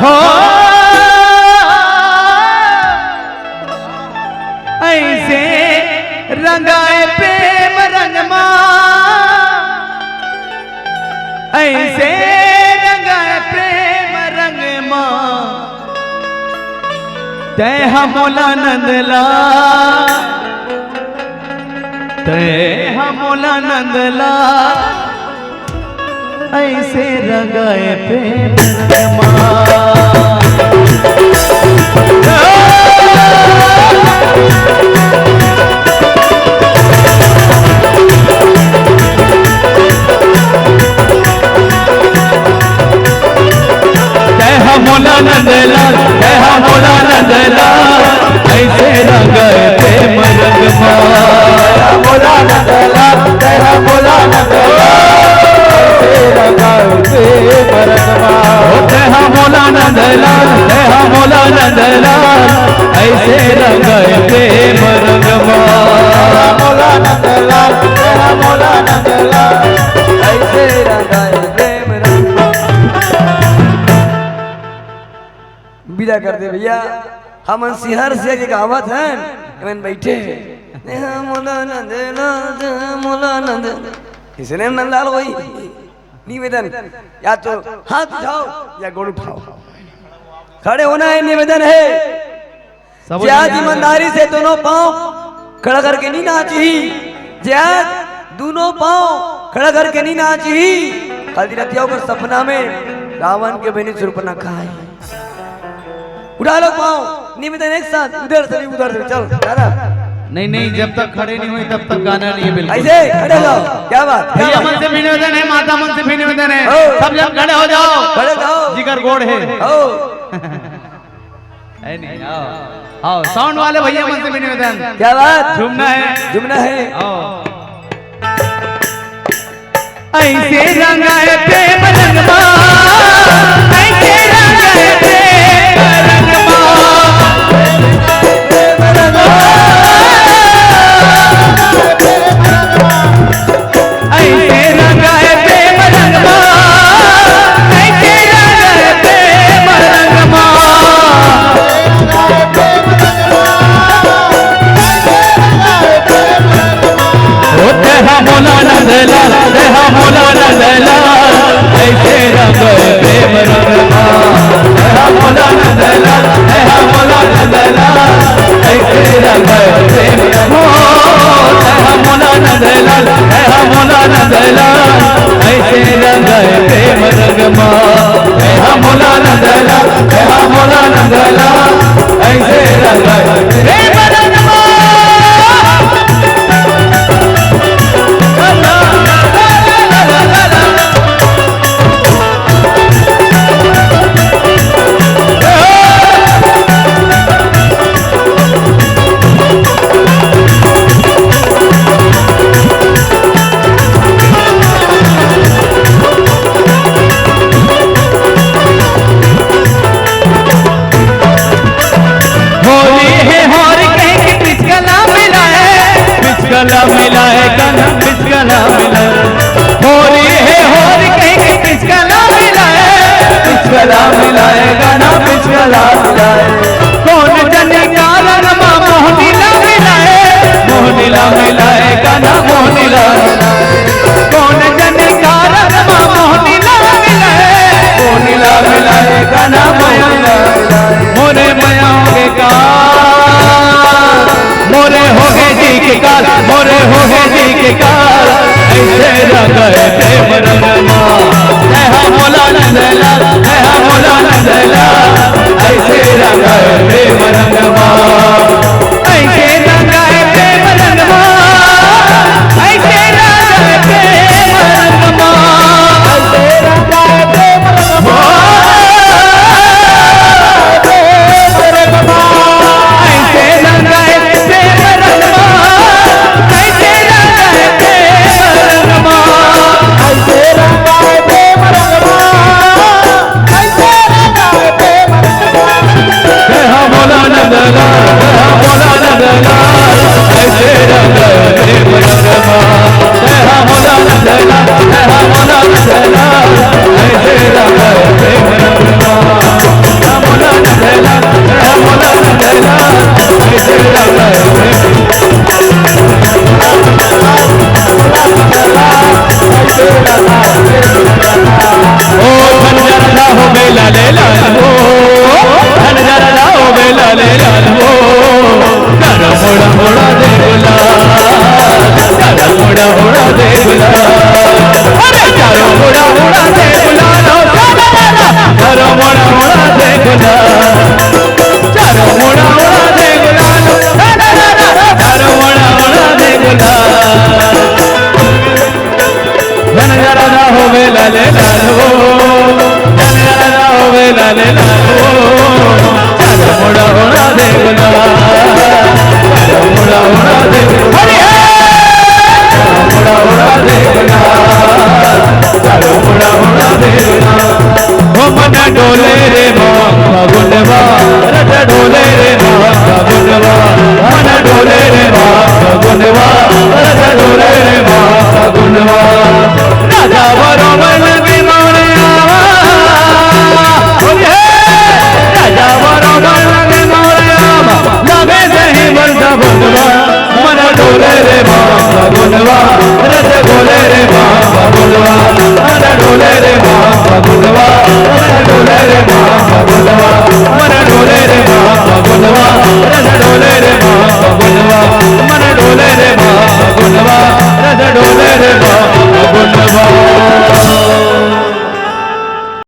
हो ऐसे रंगाए प्रेम रंगमा, ऐसे रंगाए प्रेम रंगमा, तय हमोला नंदला, तय हमोला नंदला, ऐसे रंगाए प्रेम रंगमा। मोला नंदलाल जय हा मोला नंदलाल, ऐसे रंगाए प्रेम रंगमा। मोला नंदलाल जय हा मोला नंदलाल, ऐसे रंगाए प्रेम रंगमा। जय हा मोला नंदलाल जय हा मोला नंदलाल, ऐसे रंगाए प्रेम रंगमा। मोला नंदलाल जय हा मोला नंदलाल, ऐसे रंगाए प्रेम रंगमा। विदा कर दे भैया, हम सिहर से के कहावत है एमन बैठे मोला नंद, इसने नंदलाल वही निवेदन, या तो हाथ उठाओ या गोड़ उठाओ, खड़े होना है निवेदन है। ज्यादा ईमानदारी से दोनों पांव खड़ा करके नहीं नाची, ज्यादा दोनों पांव खड़ा करके नहीं नाची। हल्दी रतिया को सपना में रावण के बहनी सुरपना खाए, उठा लो पाँव, निवेदन एक साथ, उधर से उधर से, चल दादा। नहीं नहीं, जब तक खड़े नहीं हुए तब तक गाना नहीं है बिल्कुल। ऐसे खड़े जाओ, क्या बात। भैया मन से भी निवेदन है, माता मन से भी निवेदन है, सब जब खड़े हो जाओ, खड़े जाओ, जिगर गोड़ है। नहीं, आओ आओ, साउंड वाले भैया मन से भी निवेदन, क्या बात, झूमना है, झूमना है। ऐसे रंगाए प्रेम रंगमा, ऐसे रंगाए प्रेम रंगमा, ऐसे रंगाए प्रेम रंगमा, ऐसे रंगाए प्रेम रंगमा। जय हा मोला नंदलाल जय हा मोला नंदलाल, ऐसे रंगाए प्रेम रंगमा। जय हा मोला नंदलाल जय हा मोला नंदलाल, ऐसे रंगाए प्रेम रंगमा। जय हा मोला नंदलाल जय हा मोला नंदलाल, ऐसे रंगाए प्रेम रंगमा। जय हा मोला नंदलाल जय हा मोला नंदलाल, ऐसे रंगाए प्रेम रंगमा। गला मिलाए गला बिच गला मिलाए, होली है होली कहीं बिच गला मिलाए, बिच गला मिलाए गला बिच गला मिलाए।